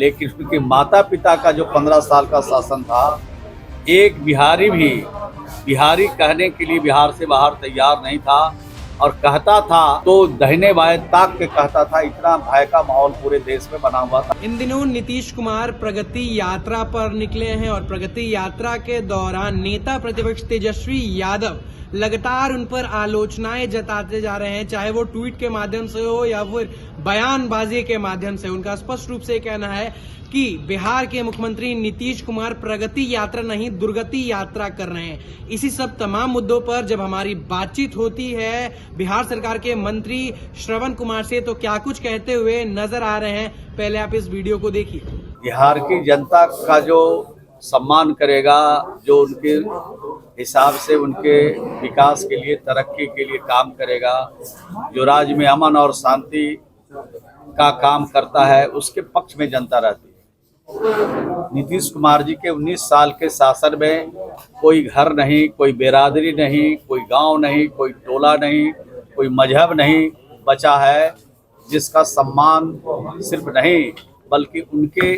लेकिन उनके माता पिता का जो 15 साल का शासन था, एक बिहारी भी बिहारी कहने के लिए बिहार से बाहर तैयार नहीं था, और कहता था तो दाहिने बाएं ताक के कहता था। इतना भय का माहौल पूरे देश में बना हुआ था। इन दिनों नीतीश कुमार प्रगति यात्रा पर निकले हैं और प्रगति यात्रा के दौरान नेता प्रतिपक्ष तेजस्वी यादव लगातार उन पर आलोचनाएं जताते जा रहे हैं, चाहे वो ट्वीट के माध्यम से हो या फिर बयानबाजी के माध्यम से। उनका स्पष्ट रूप से कहना है कि बिहार के मुख्यमंत्री नीतीश कुमार प्रगति यात्रा नहीं दुर्गति यात्रा कर रहे हैं। इसी सब तमाम मुद्दों पर जब हमारी बातचीत होती है बिहार सरकार के मंत्री श्रवण कुमार से, तो क्या कुछ कहते हुए नजर आ रहे हैं, पहले आप इस वीडियो को देखिए। बिहार की जनता का जो सम्मान करेगा, जो उनके हिसाब से उनके विकास के लिए, तरक्की के लिए काम करेगा, जो राज्य में अमन और शांति का काम करता है, उसके पक्ष में जनता रहती है। नीतीश कुमार जी के 19 साल के शासन में कोई घर नहीं, कोई बिरादरी नहीं, कोई गांव नहीं, कोई टोला नहीं, कोई मजहब नहीं बचा है जिसका सम्मान सिर्फ नहीं बल्कि उनके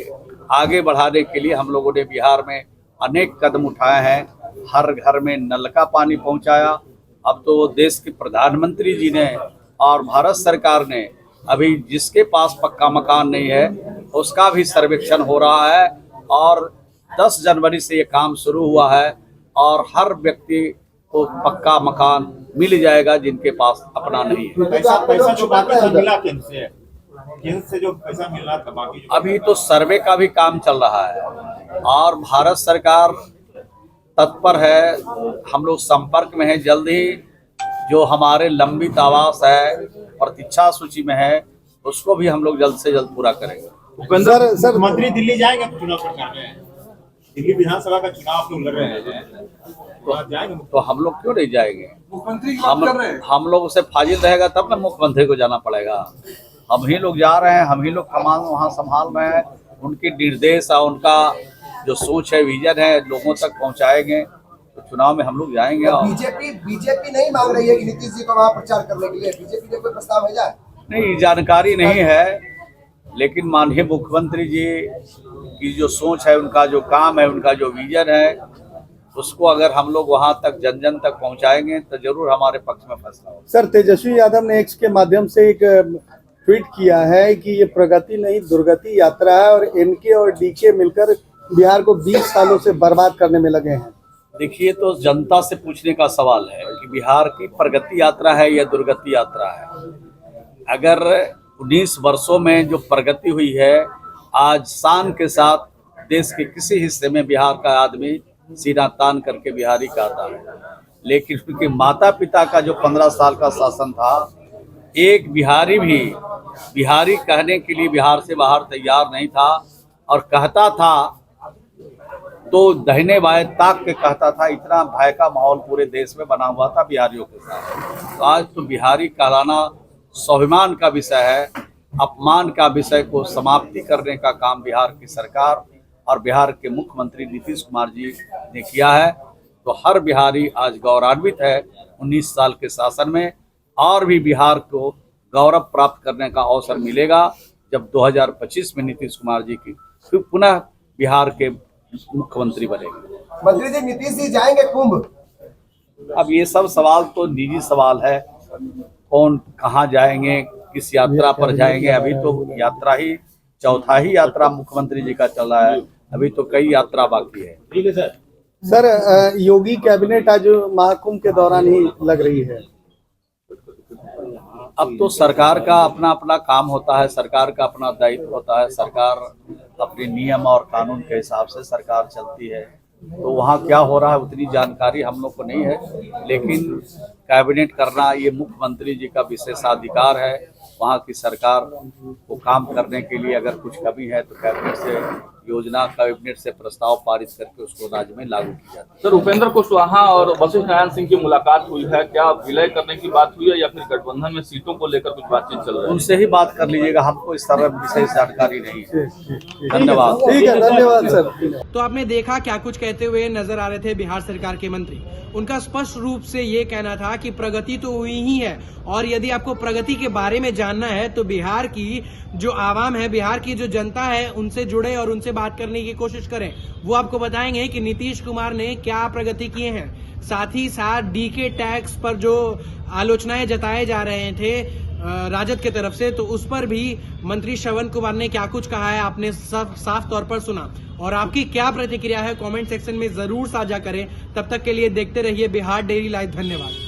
आगे बढ़ाने के लिए हम लोगों ने बिहार में अनेक कदम उठाए हैं। हर घर में नल का पानी पहुंचाया। अब तो देश के प्रधानमंत्री जी ने और भारत सरकार ने अभी जिसके पास पक्का मकान नहीं है उसका भी सर्वेक्षण हो रहा है, और 10 जनवरी से ये काम शुरू हुआ है, और हर व्यक्ति को पक्का मकान मिल जाएगा जिनके पास अपना नहीं है। पैसा जो बाकी सब मिला केंद्र से जो पैसा मिल रहा था बाकी अभी तो सर्वे का भी काम चल रहा है, और भारत सरकार तत्पर है। हम लोग संपर्क में हैं। जल्द ही जो हमारे लंबित आवास है, प्रतीक्षा सूची में है, उसको भी हम लोग जल्द से जल्द पूरा करेंगे। सर मंत्री दिल्ली जाएंगे चुनाव प्रचार में? दिल्ली विधानसभा का चुनाव आप लोग लड़ रहे हैं, तो जाएंगे? तो हम लोग क्यों नहीं जाएंगे? मुख्यमंत्री की बात कर रहे हैं। हम लोग से फाजिल रहेगा तब ना मुख्यमंत्री को जाना पड़ेगा। हम ही लोग जा रहे हैं, हम ही लोग कमान वहाँ संभाल रहे हैं। उनके निर्देश और उनका जो सोच है, विजन है, लोगों तक पहुँचाएंगे। तो चुनाव में हम लोग जाएंगे। और बीजेपी नहीं मांग रही है कि नीतीश जी को वहाँ प्रचार करने के लिए बीजेपी ने कोई प्रस्ताव भेजा है? नहीं, जानकारी नहीं है, लेकिन माननीय मुख्यमंत्री जी की जो सोच है, उनका जो काम है, उनका जो विजन है, उसको अगर हम लोग वहां तक जन जन तक पहुंचाएंगे तो जरूर हमारे पक्ष में फैसला होगा। सर, तेजस्वी यादव ने एक्स के माध्यम से एक ट्वीट किया है कि ये प्रगति नहीं दुर्गति यात्रा है, और एनके और डीके मिलकर बिहार को 20 सालों से बर्बाद करने में लगे हैं। देखिए, तो जनता से पूछने का सवाल है कि बिहार की प्रगति यात्रा है या दुर्गति यात्रा है। अगर 19 वर्षों में जो प्रगति हुई है, आज शान के साथ देश के किसी हिस्से में बिहार का आदमी सीना तान करके बिहारी कहता है, लेकिन उनके माता पिता का जो 15 साल का शासन था, एक बिहारी भी बिहारी कहने के लिए बिहार से बाहर तैयार नहीं था, और कहता था तो दाहिने बाएं ताक के कहता था। इतना भय का माहौल पूरे देश में बना हुआ था बिहारियों के साथ। तो आज तो बिहारी कहलाना स्वाभिमान का विषय है, अपमान का विषय को समाप्ति करने का काम बिहार की सरकार और बिहार के मुख्यमंत्री नीतीश कुमार जी ने किया है। तो हर बिहारी आज गौरवान्वित है 19 साल के शासन में, और भी बिहार को गौरव प्राप्त करने का अवसर मिलेगा जब 2025 में नीतीश कुमार जी की फिर पुनः बिहार के मुख्यमंत्री बनेंगे। मंत्री जी, नीतीश जी जाएंगे कुंभ? अब ये सब सवाल तो निजी सवाल है, कौन कहाँ जाएंगे, किस यात्रा पर जाएंगे। अभी तो यात्रा ही चौथा ही यात्रा मुख्यमंत्री जी का चल रहा है, अभी तो कई यात्रा बाकी है। ठीक है सर। सर, योगी कैबिनेट आज महाकुंभ के दौरान ही लग रही है। अब तो सरकार का अपना अपना काम होता है, सरकार का अपना दायित्व होता है। सरकार अपने नियम और कानून के हिसाब से सरकार चलती है, तो वहाँ क्या हो रहा है उतनी जानकारी हम लोग को नहीं है, लेकिन कैबिनेट करना ये मुख्यमंत्री जी का विशेषाधिकार है। वहाँ की सरकार को काम करने के लिए अगर कुछ कमी है तो कैबिनेट से योजना कैबिनेट से प्रस्ताव पारित करके उसको राज्य में लागू की जाती है। सर, उपेंद्र कुशवाहा और वशिष्ठ नारायण सिंह की मुलाकात हुई है, क्या विलय करने की बात हुई है या फिर गठबंधन में सीटों को लेकर कुछ बातचीत चल रही है? उनसे ही बात कर लीजिएगा, हमको इस तरह विषय जानकारी नहीं है। धन्यवाद। ठीक है, धन्यवाद सर। तो आपने देखा क्या कुछ कहते हुए नजर आ रहे थे बिहार सरकार के मंत्री। उनका स्पष्ट रूप से ये कहना था कि प्रगति तो हुई ही है, और यदि आपको प्रगति के बारे में जानना है तो बिहार की जो आवाम है, बिहार की जो जनता है, उनसे जुड़े और उनसे बात करने की कोशिश करें। वो आपको बताएंगे कि नीतीश कुमार ने क्या प्रगति किए हैं। साथ ही साथ डीके टैक्स पर जो आलोचनाएं जताए जा रहे थे राजद के तरफ से, तो उस पर भी मंत्री श्रवण कुमार ने क्या कुछ कहा है आपने साफ तौर पर सुना। और आपकी क्या प्रतिक्रिया है कमेंट सेक्शन में जरूर साझा करें। तब तक के लिए देखते रहिए बिहार डेली लाइव। धन्यवाद।